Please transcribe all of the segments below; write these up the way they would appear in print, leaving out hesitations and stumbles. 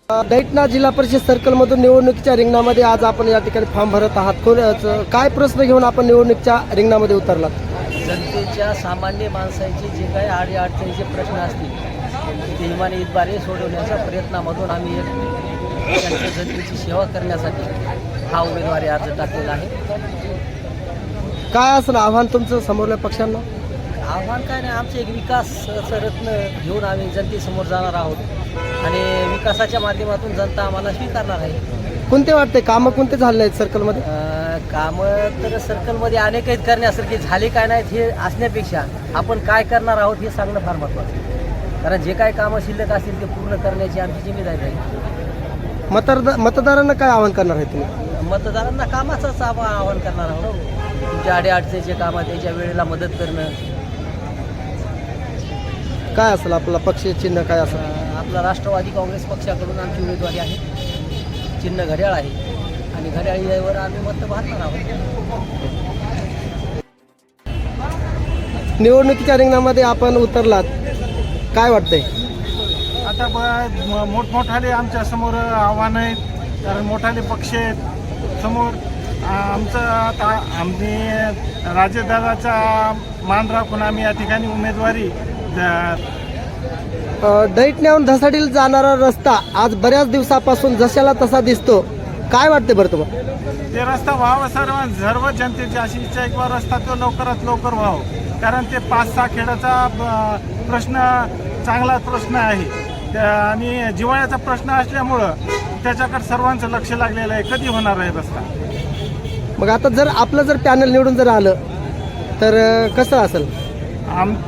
दैठणा जिल्हा परिषद सर्कलमधून निवडणुकीच्या रिंगणामध्ये आज आपण या ठिकाणी फॉर्म भरत आहात. काय प्रश्न घेऊन आपण निवडणुकीच्या रिंगणामध्ये उतरलात? जनतेच्या सामान्य माणसाचे जे काही अडीअडचणीचे प्रश्न असतील ते इमानईद्वारे सोडवण्याच्या प्रयत्नामधून आम्ही त्यांच्या जनतेची सेवा करण्यासाठी हा उमेदवारी अर्ज टाकलेला आहे. काय असं आव्हान तुमचं समोरल्या पक्षांना? आव्हान काय नाही, आमचे एक विकासाचं रत्न घेऊन आम्ही जनतेसमोर जाणार आहोत आणि विकासाच्या माध्यमातून जनता आम्हाला स्वीकारणार आहे. कोणते वाटते कामं कोणते झाले आहेत सर्कलमध्ये? कामं तर सर्कलमध्ये अनेक आहेत करण्यासारखे, झाले काय नाहीत हे असण्यापेक्षा आपण काय करणार आहोत हे सांगणं फार महत्त्वाचं आहे. कारण जे काही कामं शिल्लक असतील ते पूर्ण करण्याची आमची जिम्मेदारी आहे. मतदारांना काय आवाहन करणार आहे तुम्ही? मतदारांना कामाचंच आवाहन करणार आहोत. तुमच्या अडीअडचणीचे कामं त्याच्या वेळेला मदत करणं. काय असेल आपला पक्ष चिन्ह काय असेल? आपला राष्ट्रवादी काँग्रेस पक्षाकडून आमची उमेदवारी आहे. चिन्ह घड्याळ आहे आणि घड्याळीवर आम्ही मत वाहणार आहोत. निवडणुकीच्या रिंगणामध्ये आपण उतरलात, काय वाटतंय? आता मोठमोठाले आमच्या समोर आव्हान आहेत, कारण मोठाले पक्ष आहेत समोर. आमचं आता आम्ही राजदादाचा मान राखून आम्ही या ठिकाणी उमेदवारी. दैठण्याहून धसाडीला जाणारा रस्ता आज बऱ्याच दिवसापासून जशाला तसा दिसतो, काय वाटते बरं तुम्हाला? ते रस्ता व्हावा, सर्व जनतेची अशी इच्छा आहे किंवा रस्ता तो लवकरात लवकर व्हावं. कारण ते 5-6 खेड्याचा प्रश्न चांगला प्रश्न आहे आणि जिव्हाळ्याचा प्रश्न असल्यामुळं त्याच्याकडे सर्वांचं लक्ष लागलेलं आहे. कधी होणार आहे रस्ता? मग आता जर आपलं जर पॅनल निवडून जर आलं तर कसं असेल?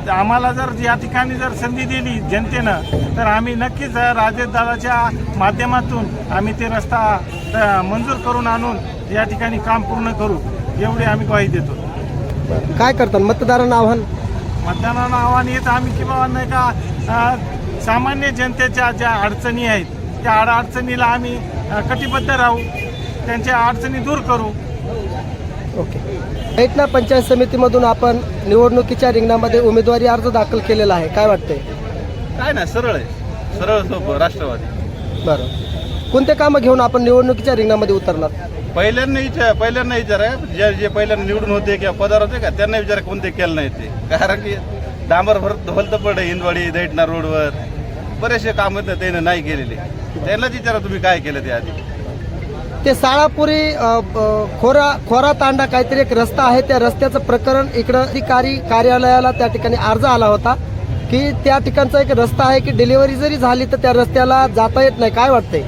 आम्हाला जर या ठिकाणी जर संधी दिली जनतेनं तर आम्ही नक्कीच राजदादाच्या माध्यमातून आम्ही ते रस्ता मंजूर करून आणून या ठिकाणी काम पूर्ण करू, एवढी आम्ही ग्वाही देतो. काय करतात मतदारांना आव्हान? मतदारांना आव्हान येत आम्ही की बाबा नाही का सामान्य जनतेच्या ज्या अडचणी आहेत त्या अडचणीला आम्ही कटिबद्ध राहू, त्यांच्या अडचणी दूर करू. ओके. दैठणा पंचायत समितीमधून आपण निवडणुकीच्या रिंगणामध्ये उमेदवारी अर्ज दाखल केलेला आहे, काय वाटतंय? काय नाही, सरळ आहे, सरळ सोपं राष्ट्रवादी. बरं, कोणते कामं घेऊन आपण निवडणुकीच्या रिंगणामध्ये उतरलात? पहिल्यांदा विचारा, जे पहिल्यांदा निवडून होते किंवा पदार होते का त्यांना विचारा कोणते केलं नाही ते. कारण की डांबर भलतं पडे हिंदवाडी दैठणा रोडवर बरेचसे कामं त्याने नाही केलेले. त्यांनाच विचारा तुम्ही काय केलं ते आधी. ते साळापुरी खोरा तांडा काहीतरी एक रस्ता आहे, त्या रस्त्याचं प्रकरण इकडं अधिकारी कार्यालयाला त्या ठिकाणी अर्ज आला होता की त्या ठिकाणचा एक रस्ता आहे की डिलिव्हरी जरी झाली तर त्या रस्त्याला जाता येत नाही, काय वाटतंय?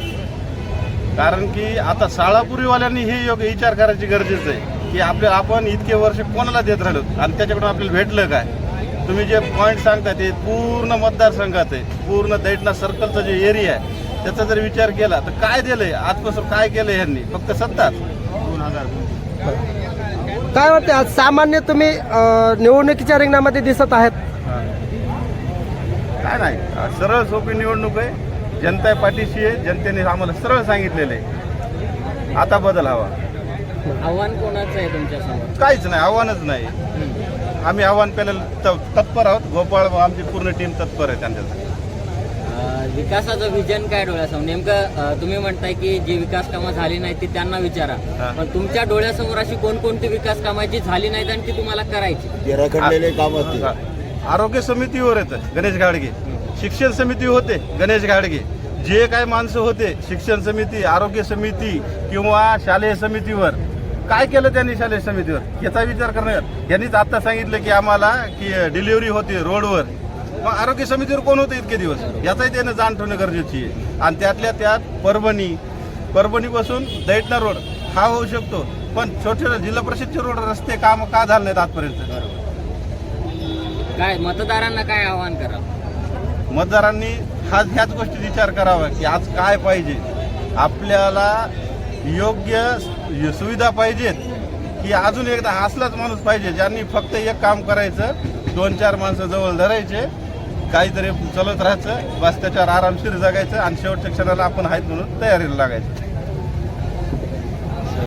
कारण की आता साळापुरीवाल्यांनी हे योग्य विचार करायची गरजेचं आहे की आपण इतके वर्ष कोणाला देत राहिलो आणि त्याच्याकडून आपल्याला भेटलं काय? तुम्ही जे पॉईंट सांगता ते पूर्ण मतदारसंघात आहे, पूर्ण दैठणा सर्कलचा जे एरिया आहे त्याचा जर विचार केला तर काय दिलंय आजपासून? काय केलंय यांनी? फक्त सत्ताच. 2000 काय वाटतं आज सामान्य तुम्ही निवडणुकीच्या रिंगणामध्ये दिसत आहेत? काय नाही, सरळ सोपी निवडणूक आहे. जनता पाठीशी आहे, जनतेने आम्हाला सरळ सांगितलेलं आहे. आता बदल हवा. आव्हान कोणाचं आहे तुमच्यासमोर? काहीच नाही, आव्हानच नाही. आम्ही आव्हान पेलायला तत्पर आहोत. गोपाळ आमची पूर्ण टीम तत्पर आहे त्यांच्यासाठी. विकासाचं विजन काय डोळ्यासमोर? नेमकं तुम्ही म्हणताय की जी विकास कामं झाली नाही ती त्यांना विचारा, पण तुमच्या डोळ्यासमोर अशी कोणकोणती विकास कामाची झाली नाहीत आणि ती तुम्हाला करायची? आरोग्य समितीवर येतं गणेश घाडगे, शिक्षण समिती होते गणेश घाडगे, जे काय माणसं होते शिक्षण समिती, आरोग्य समिती किंवा शालेय समितीवर काय केलं त्यांनी? शालेय समितीवर याचा विचार करणार. यांनीच आता सांगितलं की आम्हाला की डिलिव्हरी होती रोडवर. मग आरोग्य समितीवर कोण होतं इतके दिवस? याचाही त्यानं जाण ठेवणं गरजेची आहे. आणि त्यातल्या त्यात परभणीपासून दैठणा रोड हा होऊ शकतो, पण छोटे जिल्हा परिषदचे रोड रस्ते काम का झाले नाहीत आजपर्यंत? काय मतदारांना काय आवाहन करा? मतदारांनी ह्याच गोष्टी विचार करावा की आज काय पाहिजे आपल्याला. योग्य सुविधा पाहिजेत की अजून एकदा असलाच माणूस पाहिजे ज्यांनी फक्त एक काम करायचं, 2-4 माणसं जवळ धरायचे, काहीतरी चालत राहायचं, बस त्याच्यावर आरामशीर जगायचं आणि शेवटच्या क्षणाला आपण आहेत म्हणून तयारीला लागायचं.